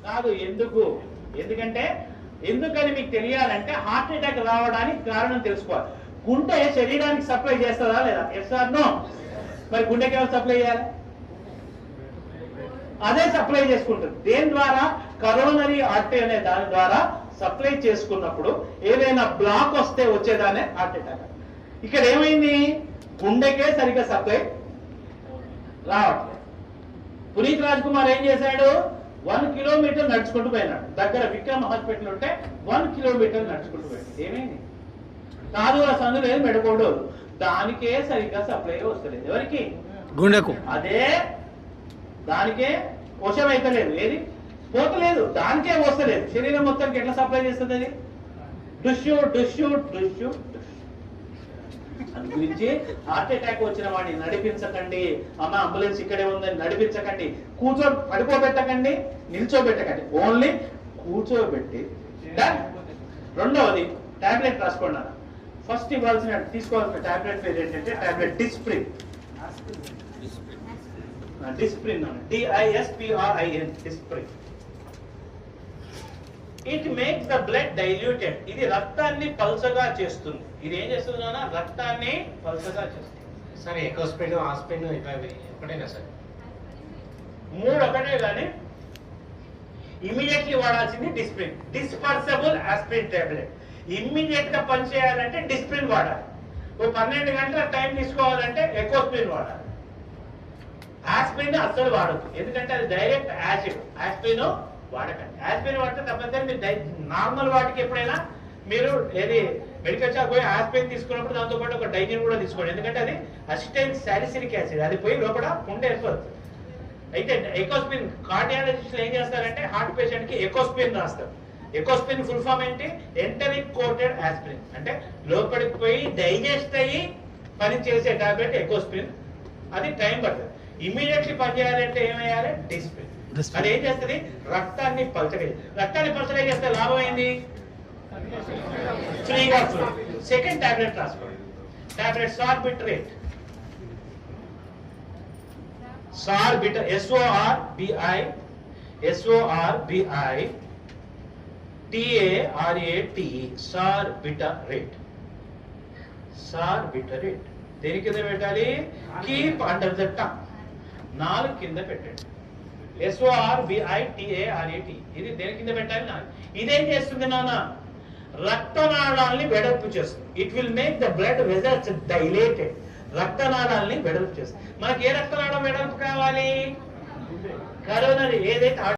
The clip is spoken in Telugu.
కాదు. ఎందుకు? ఎందుకంటే ఎందుకని మీకు తెలియాలంటే హార్ట్ అటాక్ రావడానికి కారణం తెలుసుకోవాలి. గుండె శరీరానికి సప్లై చేస్తుందా లేదా? Yes or no? మరి గుండెకి ఎవరు సప్లై చేయాలి? అదే సప్లై చేసుకుంటుంది. దేని ద్వారా? కరోనరీ ఆర్టరీ అనే దాని ద్వారా సప్లై చేసుకున్నప్పుడు ఏదైనా బ్లాక్ వస్తే వచ్చేదానే హార్ట్ అటాక్. ఇక్కడ ఏమైంది? గుండెకే సరిగ్గా సప్లై రావట్లేదు. పునీత్ రాజ్ కుమార్ ఏం చేశాడు? 1 కిలోమీటర్ నడుచుకుంటూ పోయినాడు. దగ్గర విక్రమ్ హాస్పిటల్ ఉంటే 1 కిలోమీటర్ నడుచుకుంటూ పోయాడు. ఏమైంది? కాదు ఆ సందు లేదు, మెడకోడు, దానికే సరిగ్గా సప్లై వస్తలేదు. ఎవరికి? గుండెకు. అదే దానికే వశం అయితే లేదు. ఏది పోతలేదు, దానికే వస్తలేదు. శరీరం మొత్తానికి ఎట్లా సప్లై చేస్తుంది అది? డుష్యూ డుష్యూ డుష్యూ. అందు గురించి హార్ట్ అటాక్ వచ్చిన వాడిని నడిపించకండి. అమ్మ అంబులెన్స్ ఇక్కడే ఉందని నడిపించకండి. పడుకోబెట్టకండి, నిల్చోబెట్టకండి. ఓన్లీ కూర్చోబెట్టి. రెండవది టాబ్లెట్ రాసుకోండి. ఫస్ట్ ఇవ్వాల్సిన తీసుకోవాల్సిన టాబ్లెట్ పేరు ఏంటంటే tablet Disprin. Disprin, DISPRIN, Disprin. It makes the blood diluted. ఇది రక్తాన్ని పల్చగా చేస్తుంది. ఇది ఏం చేస్తుంది నాన్న? రక్తాన్ని పల్చగా చేస్తుంది. సరే, ఎకోస్పిన్, ఆస్పిన్ ఒకటేనా సార్? 3 ఒకటే కానీ ఇమీడియట్లీ వాడాల్సింది disprin. Dispersible aspirin tablet. Immediate గా పనిచేయాలంటే డిస్ప్రిన్ వాడాలి. 12 గంటల టైం తీసుకోవాలంటే ఎకోస్పిన్ వాడాలి. ఆస్పిరిన్ అస్సలు వాడద్దు, ఎందుకంటే అది డైరెక్ట్ యాసిడ్. ఆస్పిరిన్ వాడకండి. ఆస్పిరిన్ వాడితే తప్పనిసరి నార్మల్ వాటికి ఎప్పుడైనా మీరు ఏది మెడికల్ షాప్ పోయి ఆస్పిరిన్ తీసుకున్నప్పుడు దాంతో పాటు ఒక డైజిన్ కూడా తీసుకోండి. ఎందుకంటే అది అసిటైల్ సాలిసిలిక్ యాసిడ్, అది పోయి లోపల పుండె ఏర్పడుతుంది. అయితే ఎకోస్పిన్ కార్డియాలజిస్టులు ఏం చేస్తారంటే హార్ట్ పేషెంట్ కి ఎకోస్పిన్ రాస్తారు. ఎకోస్పిన్ ఫుల్ ఫామ్ ఏంటి? Enteric coated aspirin. అంటే లోపలికి పోయి డైజెస్ట్ అయ్యి పని చేసే టాబ్లెట్ ఎకోస్పిన్. అది టైం పడుతుంది. ఇమీడియట్లీ పని చేయాలంటే ఏమయ్యాలి? డిస్ప్రిన్. అది ఏం చేస్తుంది? రక్తాన్ని పల్చగా. రక్తాన్ని పల్చగా చేస్తే లాభం ఏంది? ఫ్రీగా ఫ్లో. సెకండ్ టాబ్లెట్ రాసుకోండి. టాబ్లెట్ సార్బిట్రేట్. సార్బిటర్, SORBITARATE, సార్బిటరేట్. సార్బిటరేట్ దేని కింద పెట్టాలి? Keep under the tongue. 4 కింద పెట్టండి. SORBITARAT ఇది దేని కింద పెట్టాలి? 4. ఇదేం చేస్తుంది నాన్న? రక్తనాళాలని వెడల్పు చేస్తుంది. It will make the blood vessels dilated. రక్తనాళాలని వెడల్పు చేస్తుంది. మనకి ఏ రక్తనాళం వెడల్పు కావాలి? కరోనరీ ఏదైతే